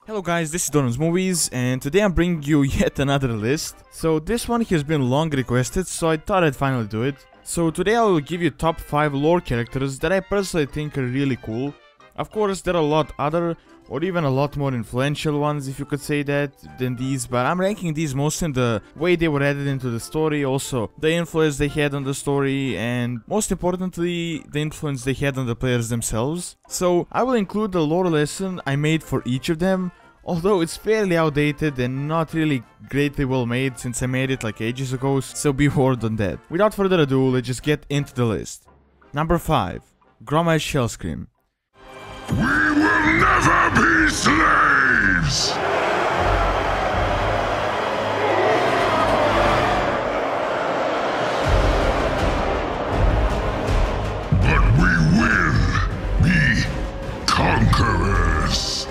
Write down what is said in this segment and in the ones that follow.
Hello guys, this is Donald's Movies, and today I'm bringing you yet another list. So this one has been long requested, so I thought I'd finally do it. So today I will give you top 5 lore characters that I personally think are really cool. Of course there are a lot other, or even a lot more influential ones, if you could say that, than these, but I'm ranking these mostly in the way they were added into the story, also the influence they had on the story, and most importantly, the influence they had on the players themselves. So I will include the lore lesson I made for each of them, although it's fairly outdated and not really greatly well made since I made it like ages ago, so be warned on that. Without further ado, let's just get into the list. Number 5. Grom Hellscream. We will never be slaves! But we will be conquerors!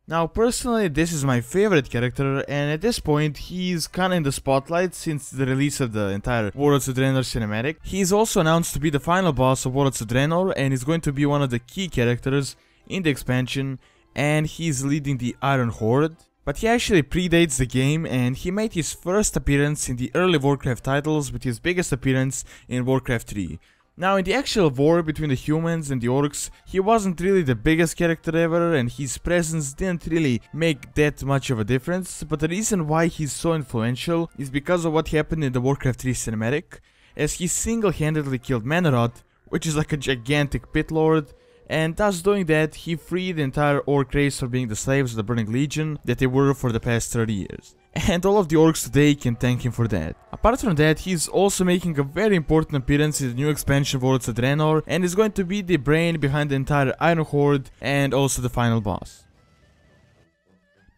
Now personally this is my favorite character, and at this point he's kinda in the spotlight since the release of the entire Warlords of Draenor cinematic. He's also announced to be the final boss of Warlords of Draenor and is going to be one of the key characters in the expansion, and he's leading the Iron Horde. But he actually predates the game, and he made his first appearance in the early Warcraft titles with his biggest appearance in Warcraft 3. Now in the actual war between the humans and the orcs, he wasn't really the biggest character ever, and his presence didn't really make that much of a difference, but the reason why he's so influential is because of what happened in the Warcraft 3 cinematic, as he single-handedly killed Manoroth, which is like a gigantic pit lord, and thus doing that he freed the entire orc race from being the slaves of the Burning Legion that they were for the past 30 years. And all of the orcs today can thank him for that. Apart from that, he's also making a very important appearance in the new expansion of Warlords of Draenor, and is going to be the brain behind the entire Iron Horde and also the final boss.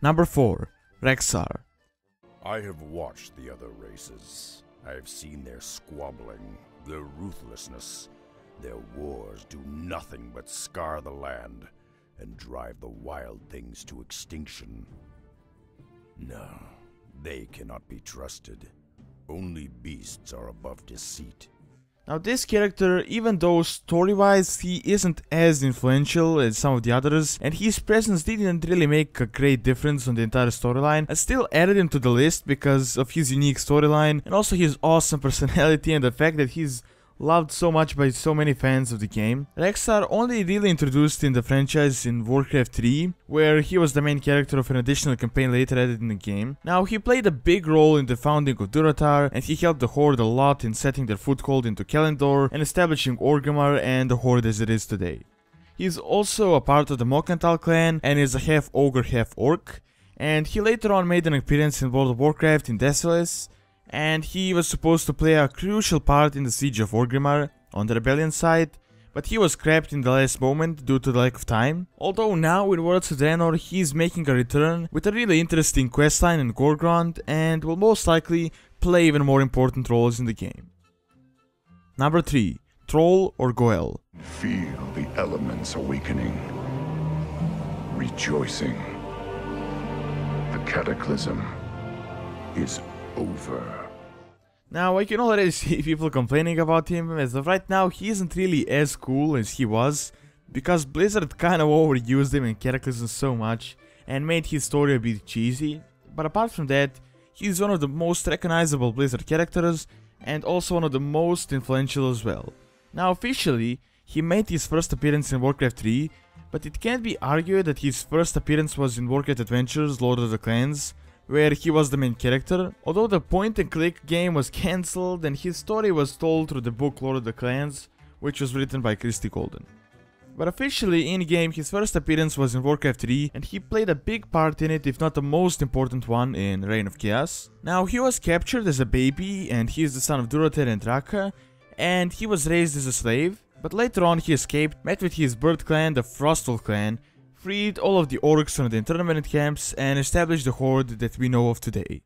Number 4. Rexxar. I have watched the other races. I have seen their squabbling, their ruthlessness. Their wars do nothing but scar the land and drive the wild things to extinction. No, they cannot be trusted. Only beasts are above deceit. Now this character, even though story-wise he isn't as influential as some of the others, and his presence didn't really make a great difference on the entire storyline, I still added him to the list because of his unique storyline and also his awesome personality and the fact that he's loved so much by so many fans of the game. Rexxar only really introduced in the franchise in Warcraft 3, where he was the main character of an additional campaign later added in the game. Now he played a big role in the founding of Durotar, and he helped the Horde a lot in setting their foothold into Kalimdor and establishing Orgrimmar and the Horde as it is today. He's also a part of the Mokantal clan and is a half ogre half orc, and he later on made an appearance in World of Warcraft in Desolace, and he was supposed to play a crucial part in the siege of Orgrimmar on the rebellion side, but he was scrapped in the last moment due to the lack of time. Although now in Warlords of Draenor he's making a return with a really interesting questline and Gorgrond, and will most likely play even more important roles in the game. Number 3. Thrall or Goel. Feel the elements awakening, rejoicing. The cataclysm is over. Now I can already see people complaining about him, as of right now he isn't really as cool as he was, because Blizzard kinda overused him in Cataclysm so much and made his story a bit cheesy, but apart from that, he's one of the most recognizable Blizzard characters and also one of the most influential as well. Now officially, he made his first appearance in Warcraft 3, but it can't be argued that his first appearance was in Warcraft Adventures Lord of the Clans, where he was the main character, although the point-and-click game was cancelled and his story was told through the book Lord of the Clans, which was written by Christie Golden. But officially, in-game, his first appearance was in Warcraft 3, and he played a big part in it, if not the most important one, in Reign of Chaos. Now, he was captured as a baby, and he is the son of Durotar and Draka, and he was raised as a slave, but later on he escaped, met with his birth clan, the Frostwolf clan, freed all of the orcs from the internment camps, and established the Horde that we know of today.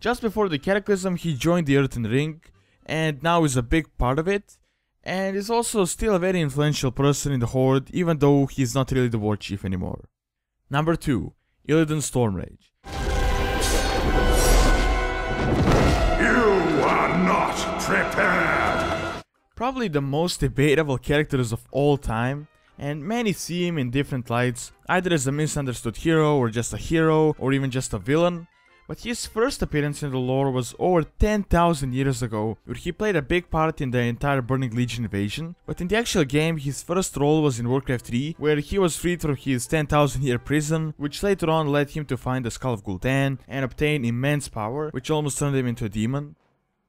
Just before the Cataclysm he joined the Earthen Ring, and now is a big part of it, and is also still a very influential person in the Horde, even though he's not really the war chief anymore. Number 2. Illidan Stormrage. You are not prepared! Probably the most debatable characters of all time, and many see him in different lights, either as a misunderstood hero, or just a hero, or even just a villain. But his first appearance in the lore was over 10,000 years ago, where he played a big part in the entire Burning Legion invasion. But in the actual game, his first role was in Warcraft 3, where he was freed from his 10,000 year prison, which later on led him to find the Skull of Gul'dan and obtain immense power, which almost turned him into a demon.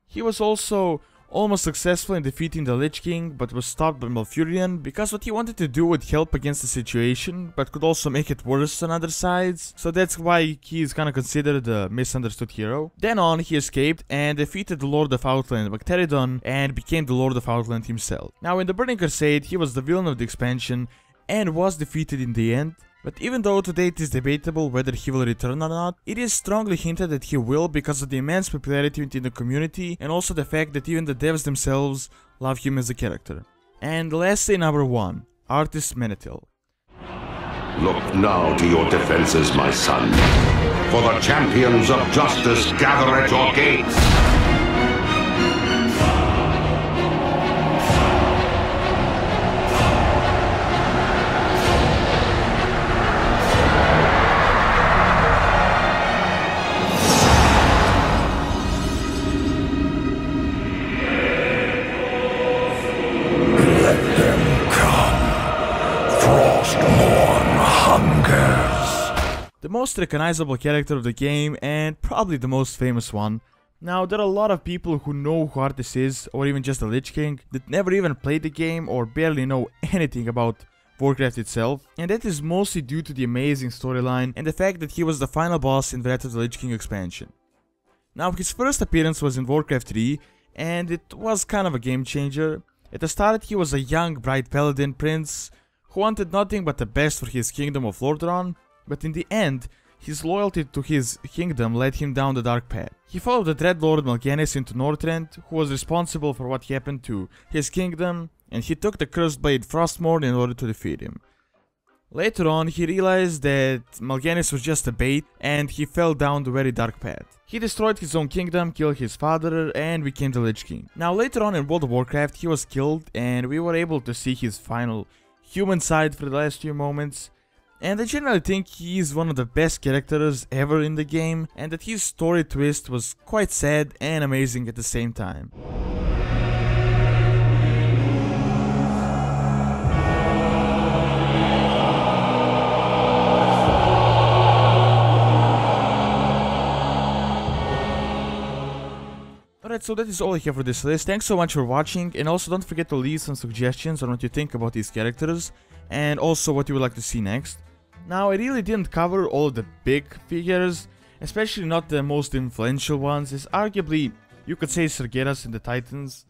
He was also almost successful in defeating the Lich King, but was stopped by Malfurion, because what he wanted to do would help against the situation, but could also make it worse on other sides, so that's why he is kinda considered a misunderstood hero. Then on, he escaped and defeated the Lord of Outland, Magteridon, and became the Lord of Outland himself. Now in the Burning Crusade, he was the villain of the expansion, and was defeated in the end. But even though today it is debatable whether he will return or not, it is strongly hinted that he will because of the immense popularity within the community and also the fact that even the devs themselves love him as a character. And lastly, number 1, Arthas Menethil. Look now to your defenses, my son, for the champions of justice gather at your gates. The most recognizable character of the game, and probably the most famous one. Now, there are a lot of people who know who Arthas is, or even just the Lich King, that never even played the game or barely know anything about Warcraft itself, and that is mostly due to the amazing storyline and the fact that he was the final boss in Wrath of the Lich King expansion. Now, his first appearance was in Warcraft 3, and it was kind of a game changer. At the start, he was a young, bright paladin prince who wanted nothing but the best for his kingdom of Lordaeron. But in the end, his loyalty to his kingdom led him down the dark path. He followed the Dread Lord Mal'Ganis into Northrend, who was responsible for what happened to his kingdom, and he took the cursed blade Frostmourne in order to defeat him. Later on, he realized that Mal'Ganis was just a bait, and he fell down the very dark path. He destroyed his own kingdom, killed his father, and became the Lich King. Now later on in World of Warcraft, he was killed, and we were able to see his final human side for the last few moments. And I generally think he is one of the best characters ever in the game, and that his story twist was quite sad and amazing at the same time. Alright, so that is all I have for this list. Thanks so much for watching, and also don't forget to leave some suggestions on what you think about these characters, and also what you would like to see next. Now, I really didn't cover all the big figures, especially not the most influential ones, as arguably, you could say Sargeras and the Titans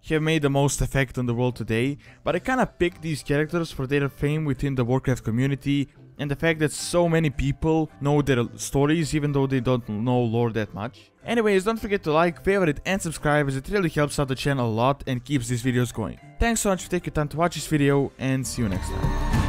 have made the most effect on the world today, but I kinda picked these characters for their fame within the Warcraft community, and the fact that so many people know their stories even though they don't know lore that much. Anyways, don't forget to like, favorite and subscribe, as it really helps out the channel a lot and keeps these videos going. Thanks so much for taking time to watch this video, and see you next time.